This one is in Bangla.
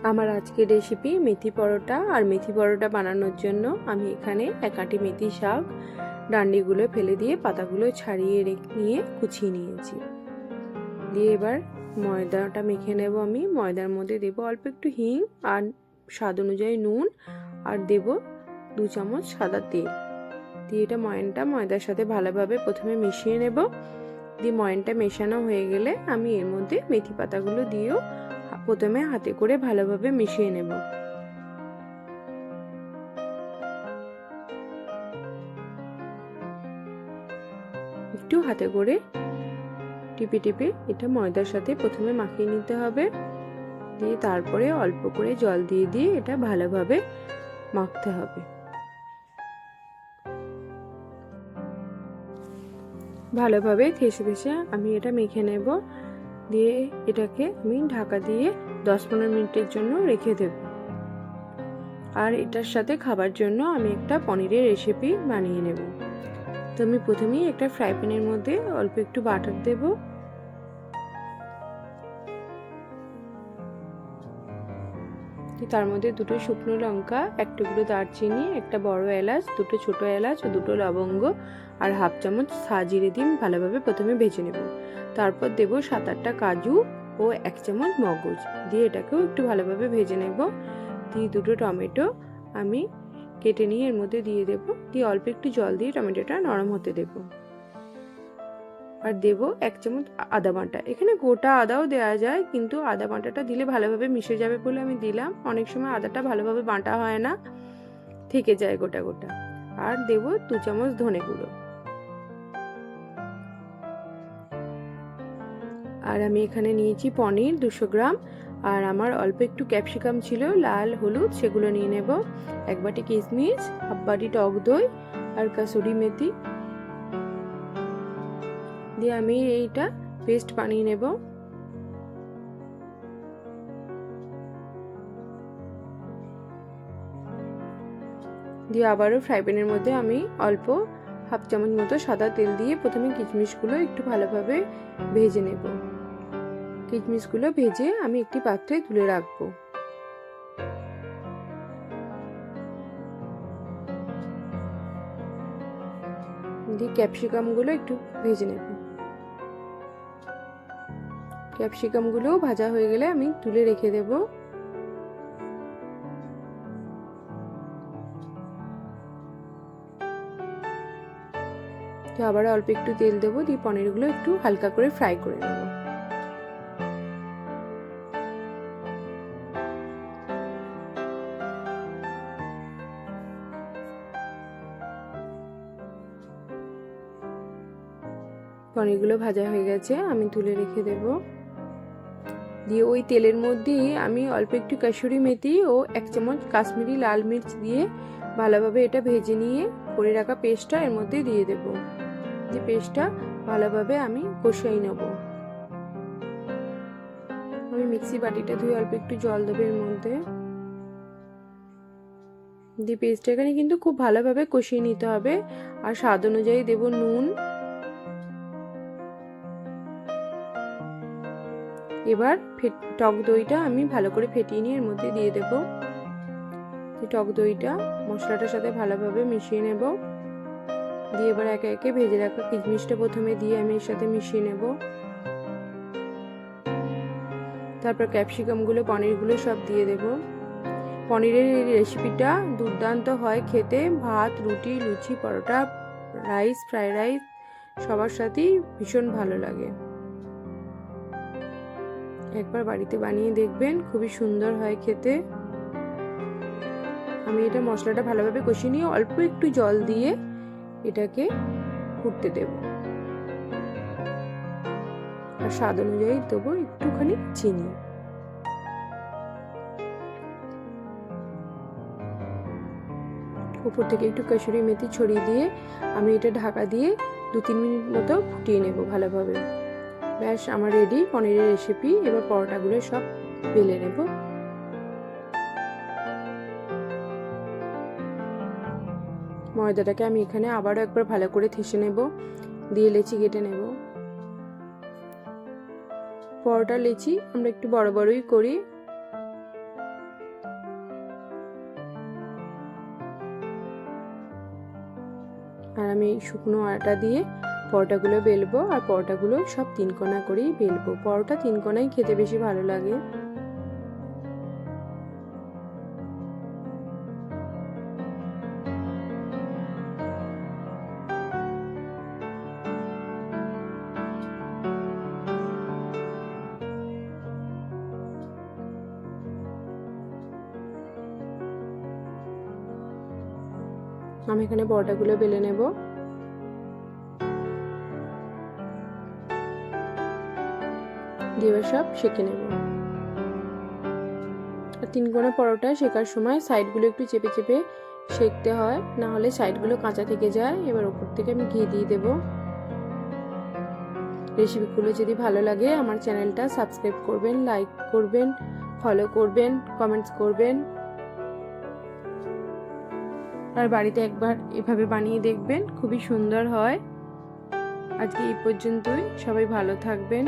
আমার আজকের রেসিপি মেথি পরোটা। আর মেথি পরোটা বানানোর জন্য আমি এখানে এক আঁটি মেথি শাক ডান্ডিগুলো ফেলে দিয়ে পাতাগুলো ছাড়িয়ে নিয়ে কুচিয়ে নিয়েছি। দিয়ে এবার ময়দাটা মেখে নেব। আমি ময়দার মধ্যে দেব অল্প একটু হিং আর স্বাদ অনুযায়ী নুন, আর দেব 2 চামচ সাদা তেল। দিয়ে এটা ময়দার সাথে ভালোভাবে প্রথমে মিশিয়ে নেব। দিয়ে ময়নটা মেশানো হয়ে গেলে আমি এর মধ্যে মেথি পাতাগুলো দিয়েও প্রথমে হাতে করে ভালোভাবে মিশিয়ে নেব। একটু হাতে করে টিপে টিপে এটা ময়দার সাথে প্রথমে মাখিয়ে নিতে হবে। দিয়ে তারপরে অল্প করে জল দিয়ে দিয়ে এটা ভালোভাবে মাখতে হবে। ভালোভাবে ঠেসে ঠেসে আমি এটা মেখে নেব। দিয়ে এটাকে আমি ঢাকা দিয়ে 10-15 মিনিটের জন্য রেখে দেব। আর এটার সাথে খাবার জন্য আমি একটা পনিরের রেসিপি বানিয়ে নেব। তো আমি প্রথমেই একটা ফ্রাই প্যানের মধ্যে অল্প একটু বাটার দেব। তার মধ্যে 2টো শুকনো লঙ্কা, 1 টুকরো দারচিনি, একটা বড় এলাচ, 2টো ছোট এলাচ ও 2টো লবঙ্গ আর 1/2 চামচ সাজিরে ডিম ভালোভাবে প্রথমে ভেজে নেব। তারপর দেব 7-8টা কাজু ও 1 চামচ মগজ, দিয়ে এটাকেও একটু ভালোভাবে ভেজে নেব। দিয়ে 2টো টমেটো আমি কেটে নিয়ে এর মধ্যে দিয়ে দেব। দিয়ে অল্প একটু জল দিয়ে টমেটোটা নরম হতে দেব। আর দেব 1 চামচ আদা বাটা। এখানে গোটা আদাও দেওয়া যায়, কিন্তু আদা বাটাটা দিলে ভালোভাবে মিশে যাবে বলে আমি দিলাম। অনেক সময় আদাটা ভালোভাবে বাটা হয় না, থেকে যায় গোটা গোটা। আর দেব 2 চামচ ধনে গুঁড়ো। আর আমি এখানে নিয়েছি পনির 200 গ্রাম। আর আমার অল্প একটু ক্যাপসিকাম ছিল, লাল হলুদ, সেগুলো নিয়ে নেব। 1 বাটি কিশমিশ, 1/2 বাটি টক দই আর কাসুরি মেথি দিয়ে আমি এইটা পেস্ট বানিয়ে নেব। দিয়ে আবারও ফ্রাই প্যানের মধ্যে আমি অল্প 1/2 চামচ মতো সাদা তেল দিয়ে প্রথমে কিশমিশগুলো একটু ভালোভাবে ভেজে নেব। কিশমিশগুলো ভেজে আমি একটি পাত্রে তুলে রাখবো। দিয়ে ক্যাপসিকামগুলো একটু ভেজে নেব। ক্যাপসিকামগুলো ভাজা হয়ে গেলে আমি তুলে রেখে দেব। তো আবার অল্প একটু তেল দেবো। দিয়ে পনিরগুলো একটু হালকা করে ফ্রাই করে নেব। পনিরগুলো ভাজা হয়ে গেছে, আমি তুলে রেখে দেব। দিয়ে ওই তেলের মধ্যেই আমি অল্প একটু কাসুরি মেথি ও 1 চামচ কাশ্মীরি লাল মির্চ দিয়ে ভালোভাবে এটা ভেজে নিয়ে করে রাখা পেস্টটা এর মধ্যে দিয়ে দেব। দিয়ে পেস্টটা ভালোভাবে আমি কষিয়ে নেব। আমি মিক্সি বাটিটা ধুয়ে অল্প একটু জল দেবো এর মধ্যে। দিয়ে পেস্টটা এখানে কিন্তু খুব ভালোভাবে কষিয়ে নিতে হবে। আর স্বাদ অনুযায়ী দেব নুন। এবার টক দইটা আমি ভালো করে ফেটিয়ে নিয়ে এর মধ্যে দিয়ে দেব। টক দইটা মশলাটার সাথে ভালোভাবে মিশিয়ে নেব। দিয়ে এবার একে একে ভেজে রাখা কিশমিশটা প্রথমে দিয়ে আমি এর সাথে মিশিয়ে নেব। তারপর ক্যাপসিকামগুলো, পনিরগুলো সব দিয়ে দেব। পনিরের এই রেসিপিটা দুর্দান্ত হয় খেতে। ভাত, রুটি, লুচি, পরোটা, রাইস, ফ্রাইড রাইস সবার সাথেই ভীষণ ভালো লাগে। একবার বাড়িতে বানিয়ে দেখবেন, খুবই সুন্দর হয় খেতে। আমি এটা মশলাটা ভালোভাবে কষিয়ে নিয়ে অল্প একটু জল দিয়ে এটাকে ফুটতে দেব। আর স্বাদ অনুযায়ী দেবো একটুখানি চিনি। উপর থেকে একটু কাসুরি মেথি ছড়িয়ে দিয়ে আমি এটা ঢাকা দিয়ে 2-3 মিনিট মতো ফুটিয়ে নেব ভালোভাবে। ব্যাস, আমার রেডি পনিরের রেসিপি। এবার পরোটাগুলো সব বেলে নেব। ময়দাটাকে আমি এখানে আবারও একবার ভালো করে ঠেসে নেব। দিয়ে লেচি কেটে নেব। পরোটা লেচি আমরা একটু বড় বড়ই করি। আর আমি শুকনো আটা দিয়ে পরোটাগুলো বেলবো, আর পরোটাগুলো সব 3 কোনা করেই বেলবো। পরোটা 3 কোনাই খেতে বেশি ভালো লাগে। আমি এখানে পরোটাগুলো বেলে নেব। দিয়ে সব সেঁকে নেব। আর 3 কোনা পরোটা শেকার সময় সাইডগুলো একটু চেপে চেপে সেঁকতে হয়, না হলে সাইডগুলো কাঁচা থেকে যায়। এবার উপর থেকে আমি ঘি দিয়ে দেব। রেসিপিগুলো যদি ভালো লাগে আমার চ্যানেলটা সাবস্ক্রাইব করবেন, লাইক করবেন, ফলো করবেন, কমেন্টস করবেন। আর বাড়িতে একবার এভাবে বানিয়ে দেখবেন, খুবই সুন্দর হয়। আজকে এই পর্যন্তই, সবাই ভালো থাকবেন।